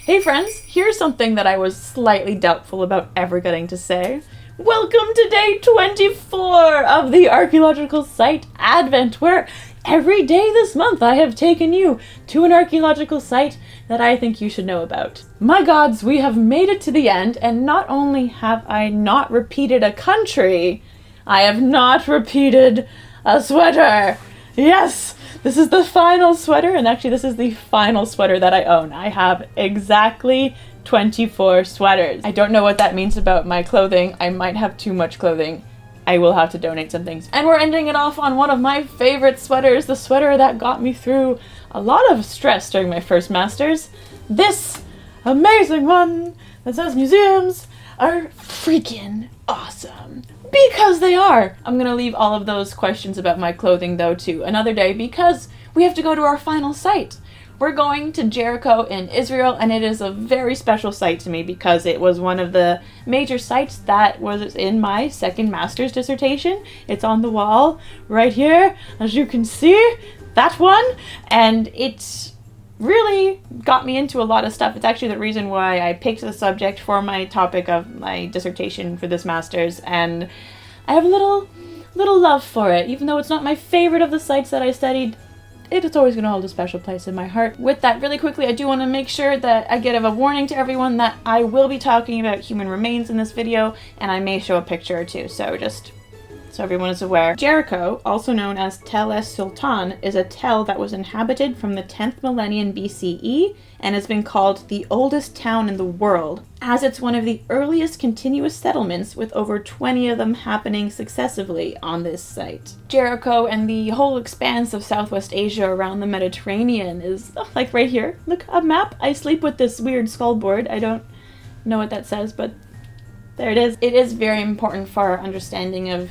Hey friends, here's something that I was slightly doubtful about ever getting to say. Welcome to day 24 of the Archaeological Site Advent, where every day this month I have taken you to an archaeological site that I think you should know about. My gods, we have made it to the end, and not only have I not repeated a country, I have not repeated a sweater. Yes! This is the final sweater, and actually this is the final sweater that I own. I have exactly 24 sweaters. I don't know what that means about my clothing. I might have too much clothing. I will have to donate some things. And we're ending it off on one of my favorite sweaters, the sweater that got me through a lot of stress during my first masters. This amazing one that says museums are freaking awesome. Because they are! I'm gonna leave all of those questions about my clothing though to another day because we have to go to our final site. We're going to Jericho in Israel, and it is a very special site to me because it was one of the major sites that was in my second master's dissertation. It's on the wall right here, as you can see, that one, and it's really got me into a lot of stuff. It's actually the reason why I picked the subject for my topic of my dissertation for this master's, and I have a little love for it. Even though it's not my favorite of the sites that I studied, it's always going to hold a special place in my heart. With that, really quickly, I do want to make sure that I give a warning to everyone that I will be talking about human remains in this video, and I may show a picture or two, so just so everyone is aware. Jericho, also known as Tel es Sultan, is a tell that was inhabited from the 10th millennium BCE and has been called the oldest town in the world, as it's one of the earliest continuous settlements, with over 20 of them happening successively on this site. Jericho and the whole expanse of Southwest Asia around the Mediterranean is, like right here, look, a map. I sleep with this weird skull board. I don't know what that says, but there it is. It is very important for our understanding of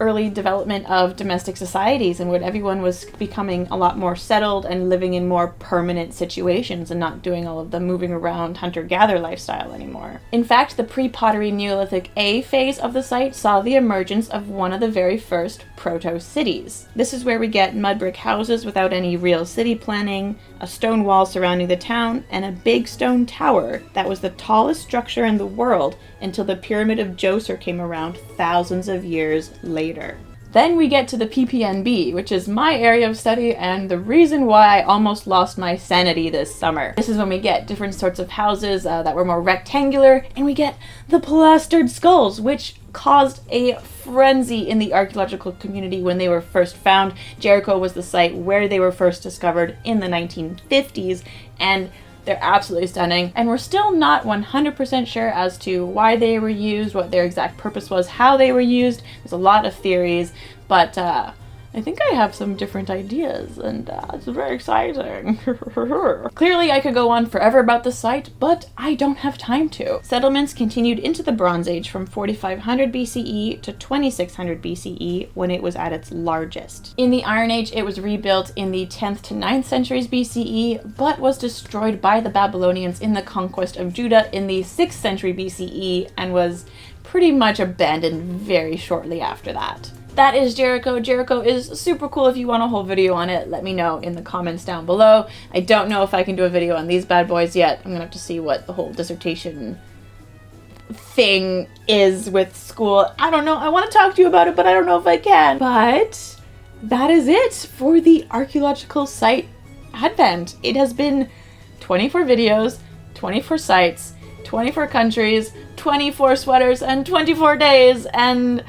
early development of domestic societies and when everyone was becoming a lot more settled and living in more permanent situations and not doing all of the moving around hunter-gatherer lifestyle anymore. In fact, the pre-pottery Neolithic A phase of the site saw the emergence of one of the very first proto-cities. This is where we get mud brick houses without any real city planning, a stone wall surrounding the town, and a big stone tower that was the tallest structure in the world until the Pyramid of Djoser came around thousands of years later. Then we get to the PPNB, which is my area of study and the reason why I almost lost my sanity this summer. This is when we get different sorts of houses that were more rectangular, and we get the plastered skulls, which caused a frenzy in the archaeological community when they were first found. Jericho was the site where they were first discovered in the 1950s, and they're absolutely stunning, and we're still not 100% sure as to why they were used, what their exact purpose was, how they were used. There's a lot of theories, but I think I have some different ideas, and it's very exciting. Clearly, I could go on forever about the site, but I don't have time to. Settlements continued into the Bronze Age from 4500 BCE to 2600 BCE when it was at its largest. In the Iron Age, it was rebuilt in the 10th to 9th centuries BCE, but was destroyed by the Babylonians in the conquest of Judah in the 6th century BCE and was pretty much abandoned very shortly after that. That is Jericho. Jericho is super cool. If you want a whole video on it, let me know in the comments down below. I don't know if I can do a video on these bad boys yet. I'm gonna have to see what the whole dissertation thing is with school. I don't know. I want to talk to you about it, but I don't know if I can. But that is it for the Archaeological Site Advent. It has been 24 videos, 24 sites, 24 countries, 24 sweaters, and 24 days, and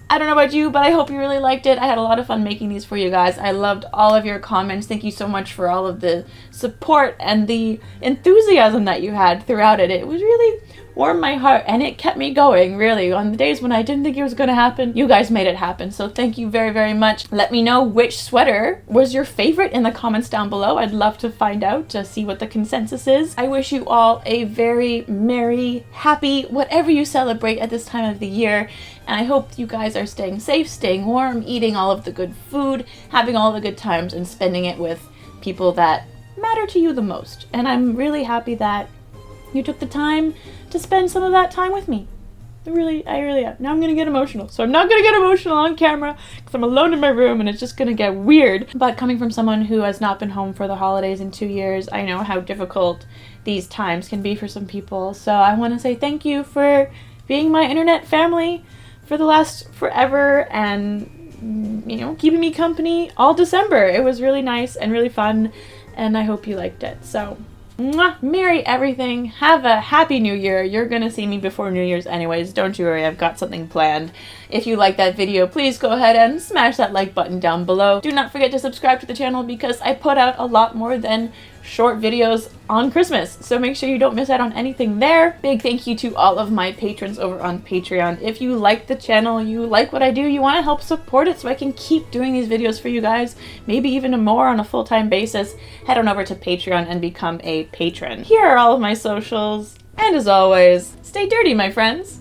I don't know about you, but I hope you really liked it. I had a lot of fun making these for you guys. I loved all of your comments. Thank you so much for all of the support and the enthusiasm that you had throughout it. It was really warmed my heart, and it kept me going, really. On the days when I didn't think it was going to happen, you guys made it happen. So thank you very, very much. Let me know which sweater was your favorite in the comments down below. I'd love to find out, to see what the consensus is. I wish you all a very merry, happy, whatever you celebrate at this time of the year. And I hope you guys are staying safe, staying warm, eating all of the good food, having all the good times, and spending it with people that matter to you the most. And I'm really happy that you took the time to spend some of that time with me. I really am. Now I'm gonna get emotional. So I'm not gonna get emotional on camera because I'm alone in my room and it's just gonna get weird. But coming from someone who has not been home for the holidays in 2 years, I know how difficult these times can be for some people. So I want to say thank you for being my internet family for the last forever and, you know, keeping me company all December. It was really nice and really fun, and I hope you liked it. So, mwah, merry everything. Have a happy new year. You're gonna see me before New Year's anyways. Don't you worry, I've got something planned. If you like that video, please go ahead and smash that like button down below. Do not forget to subscribe to the channel because I put out a lot more than short videos on Christmas, so make sure you don't miss out on anything there. Big thank you to all of my patrons over on Patreon. If you like the channel, you like what I do, you want to help support it so I can keep doing these videos for you guys, maybe even more on a full-time basis, head on over to Patreon and become a patron. Here are all of my socials, and as always, stay dirty, my friends!